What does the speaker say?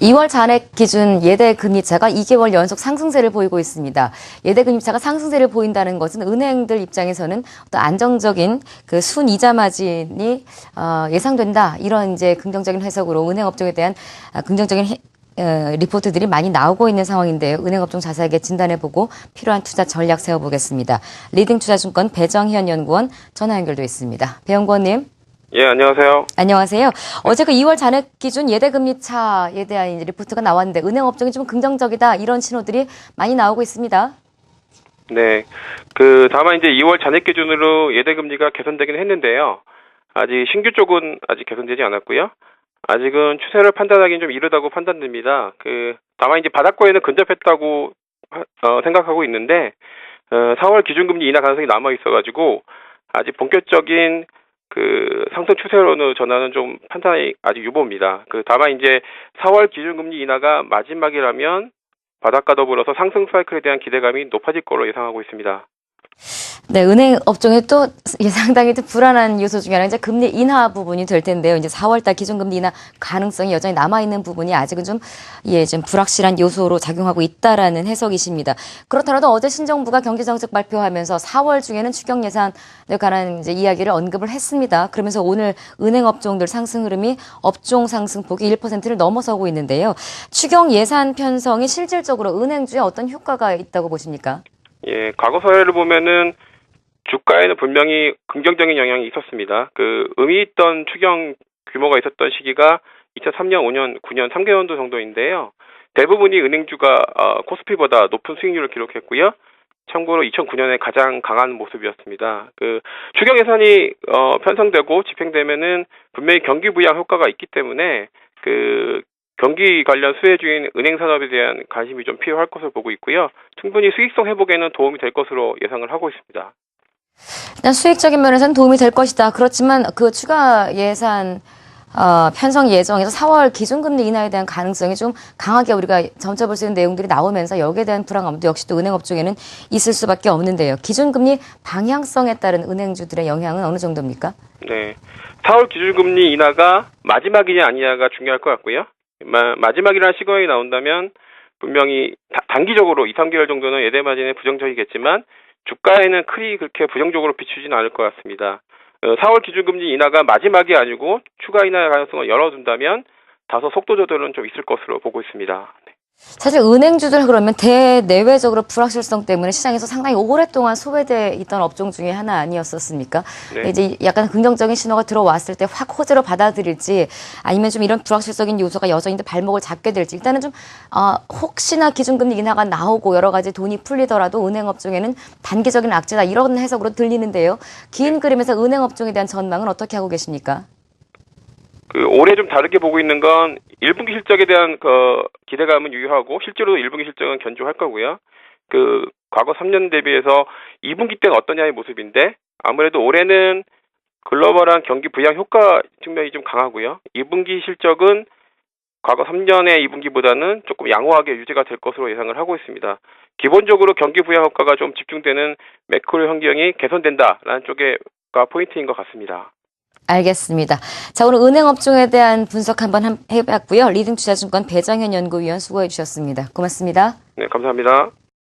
2월 잔액 기준 예대 금리차가 2개월 연속 상승세를 보이고 있습니다. 예대 금리차가 상승세를 보인다는 것은 은행들 입장에서는 어떤 안정적인 그 순이자 마진이 예상된다. 이런 이제 긍정적인 해석으로 은행 업종에 대한 긍정적인 리포트들이 많이 나오고 있는 상황인데요. 은행 업종 자세하게 진단해보고 필요한 투자 전략 세워보겠습니다. 리딩투자증권 배정현 연구원 전화 연결돼 있습니다. 배 연구원님. 예, 안녕하세요. 안녕하세요. 어제 그 2월 잔액 기준 예대 금리 차에 대한 이제 리포트가 나왔는데 은행 업종이 좀 긍정적이다 이런 신호들이 많이 나오고 있습니다. 네. 다만 이제 2월 잔액 기준으로 예대 금리가 개선되긴 했는데요. 아직 신규 쪽은 아직 개선되지 않았고요. 아직은 추세를 판단하기는 좀 이르다고 판단됩니다. 다만 이제 바닥권에는 근접했다고 생각하고 있는데 4월 기준금리 인하 가능성이 남아 있어가지고 아직 본격적인 상승 추세로는 전환은 좀 판단이 아직 유보입니다. 다만 이제 4월 기준금리 인하가 마지막이라면 바닥과 더불어서 상승 사이클에 대한 기대감이 높아질 거로 예상하고 있습니다. 네, 은행 업종에 또 상당히 또 불안한 요소 중에 하나가 이제 금리 인하 부분이 될 텐데요. 이제 4월달 기준금리 인하 가능성이 여전히 남아있는 부분이 아직은 좀 불확실한 요소로 작용하고 있다라는 해석이십니다. 그렇더라도 어제 신정부가 경제정책 발표하면서 4월 중에는 추경 예산에 관한 이제 이야기를 언급을 했습니다. 그러면서 오늘 은행 업종들 상승 흐름이 업종 상승폭이 1%를 넘어서고 있는데요. 추경 예산 편성이 실질적으로 은행주에 어떤 효과가 있다고 보십니까? 예, 과거 사례를 보면은 주가에는 분명히 긍정적인 영향이 있었습니다. 의미 있던 추경 규모가 있었던 시기가 2003년, 5년, 9년, 3개월도 정도인데요. 대부분이 은행주가 코스피보다 높은 수익률을 기록했고요. 참고로 2009년에 가장 강한 모습이었습니다. 추경 예산이 편성되고 집행되면은 분명히 경기 부양 효과가 있기 때문에 경기 관련 수혜주인 은행 산업에 대한 관심이 좀 필요할 것으로 보고 있고요. 충분히 수익성 회복에는 도움이 될 것으로 예상을 하고 있습니다. 일단 수익적인 면에서는 도움이 될 것이다. 그렇지만 그 추가 예산 편성 예정에서 4월 기준금리 인하에 대한 가능성이 좀 강하게 우리가 점쳐볼 수 있는 내용들이 나오면서 여기에 대한 불안감도 역시 또 은행 업종에는 있을 수밖에 없는데요. 기준금리 방향성에 따른 은행주들의 영향은 어느 정도입니까? 네, 4월 기준금리 인하가 마지막이냐 아니냐가 중요할 것 같고요. 마지막이라는 시그널이 나온다면 분명히 단기적으로 2, 3개월 정도는 예대 마진에 부정적이겠지만 주가에는 크게 그렇게 부정적으로 비추지는 않을 것 같습니다. 4월 기준금리 인하가 마지막이 아니고 추가 인하 가능성을 열어둔다면 다소 속도 조절은 좀 있을 것으로 보고 있습니다. 네. 사실 은행주들 그러면 대내외적으로 불확실성 때문에 시장에서 상당히 오랫동안 소외돼 있던 업종 중에 하나 아니었었습니까? 네. 이제 약간 긍정적인 신호가 들어왔을 때 확 호재로 받아들일지 아니면 좀 이런 불확실적인 요소가 여전히 발목을 잡게 될지 일단은 좀 혹시나 기준금리 인하가 나오고 여러 가지 돈이 풀리더라도 은행 업종에는 단기적인 악재다 이런 해석으로 들리는데요. 긴 그림에서 은행 업종에 대한 전망은 어떻게 하고 계십니까? 올해 좀 다르게 보고 있는 건 1분기 실적에 대한 기대감은 유효하고 실제로 1분기 실적은 견조할 거고요. 과거 3년 대비해서 2분기 때는 어떠냐의 모습인데 아무래도 올해는 글로벌한 경기 부양 효과 측면이 좀 강하고요. 2분기 실적은 과거 3년의 2분기보다는 조금 양호하게 유지가 될 것으로 예상을 하고 있습니다. 기본적으로 경기 부양 효과가 좀 집중되는 매크로 환경이 개선된다라는 쪽가 포인트인 것 같습니다. 알겠습니다. 자, 오늘 은행 업종에 대한 분석 한번 해봤고요. 리딩투자증권 배정현 연구위원 수고해 주셨습니다. 고맙습니다. 네, 감사합니다.